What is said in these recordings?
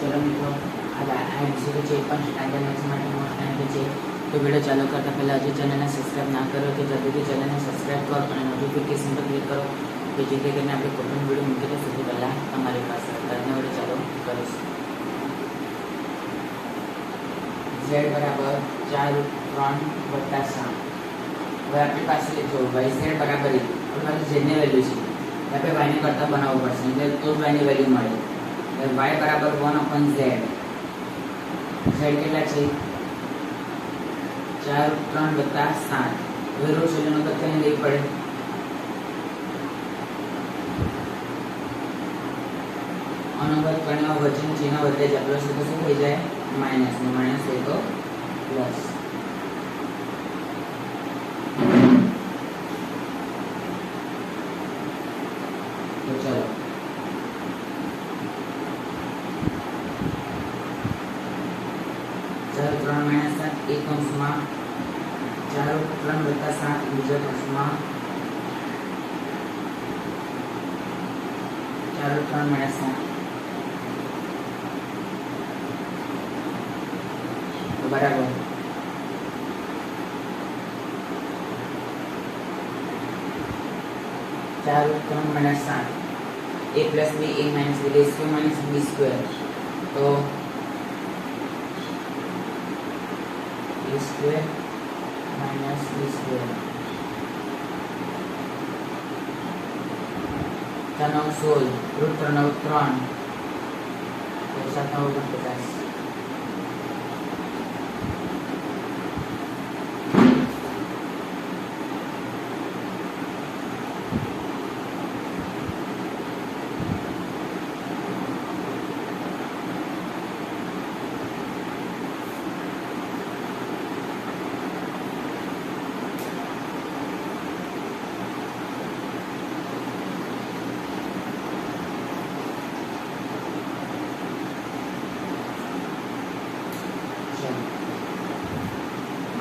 चलो मित्रों आज आ एमसीक्यू છે પણ સ્ટાન્ડર્ડ મેથ્સ માટે મોસ્ટ ટાઈમ છે તો વિડીયો ચાલુ કરતા પહેલાં હજુ ચેનલને સબસ્ક્રાઈબ ના કરો તો જલ્દીથી ચેનલને સબસ્ક્રાઈબ કરો અને નોટિફિકેશન પર ક્લિક કરો કે જેથી કરીને આપણે કોઈ પણ વિડીયો મૂકીએ તો સૌથી પહેલાં તમારી પાસે આજનો વિડીયો ચાલુ કરીશું. z બરાબર 4√3 + 7. હવે આપણી પાસે જો yz બરાબર અમારી z ની વેલ્યુ છે આપણે y ને કરતા બનાવવું પડશે એટલે તો જ y ની વેલ્યુ મળે. y બરાબર 1/z. z કેટલા છે 4√3 + 7. હવે રૂટ શોધવાનો બધાને લેવી પડે. અનંત કર્ણો વચન ચિહ્ન બદલે જાય પ્લસ તો શું થઈ જાય માઈનસ ને માઈનસ હોય તો પ્લસ. તો ચલો 4√3 - 7 એક અંશમાં 4√3 + 7 બીજા અંશમાં 4√3 - 7 बराबर 4√3 - 7 a + b a - b a² - b² तो a² - b². 4 × 9 = 16 √3 × 3 તો 7 × 9 = 50.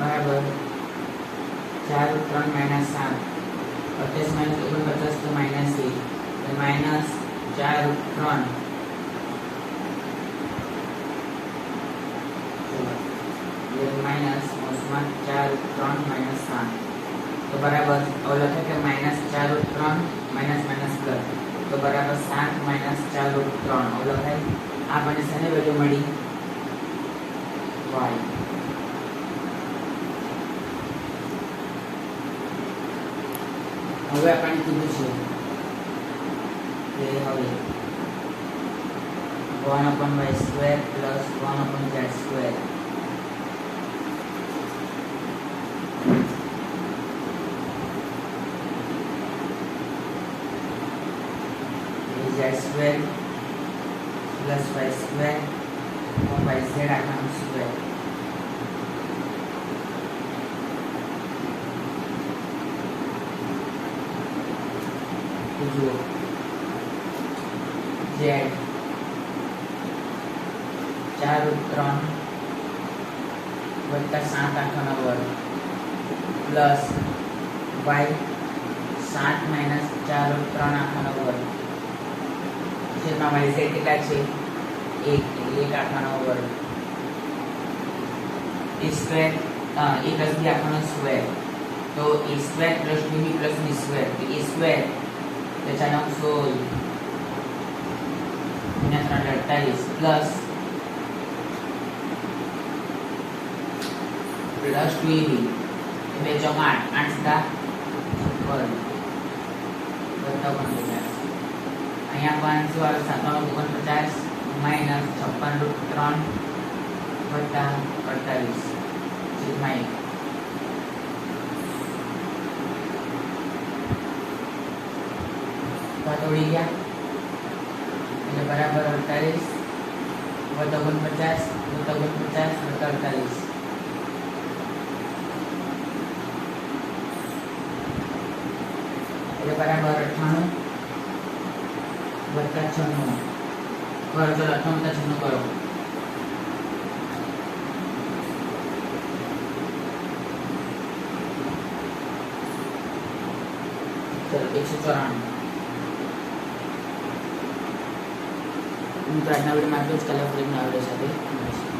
बराबर 4√3 - 7 28 - 49 तो -1 तो माइनस 4√3 माइनस उसमें 4√3 - 7 तो बराबर और लखे कि -4√3 माइनस माइनस प्लस तो बराबर 7 - 4√3 और लखे आपने शनी वेल्यू मળી y. હવે આપણે કીધું છે કે હવે 1/y² + 1/z². z² + y² yz આખા સ્ક્વેર. જુઓ z 4√3 + 7 આખાનો વર્ગ પ્લસ y 7 - 4√3 આખાનો વર્ગ જેમાં yz કેટલા છે 1 આખાનો વર્ગ a² a + b આખાનો સ્ક્વેર તો a² + bb + b² તો a² तो 4 × 9 = 48 प्लस 2ab 2 × 8 8 वर्ग बता 49 અહીંયા પણ શું આવે 7 × 49 - 56√3 + 48 છેદમાં 1. तोड़ी गया એટલે બરાબર 48 + 49 + 49 + 48 એટલે બરાબર 98 + 96 કરો ચલો 98 + 96 કરો ચલો 194 મિત્રો આજના વિડીયોમાં આટલું જ. કલર ફરી નવા વિડીયો સાથે મળીશું.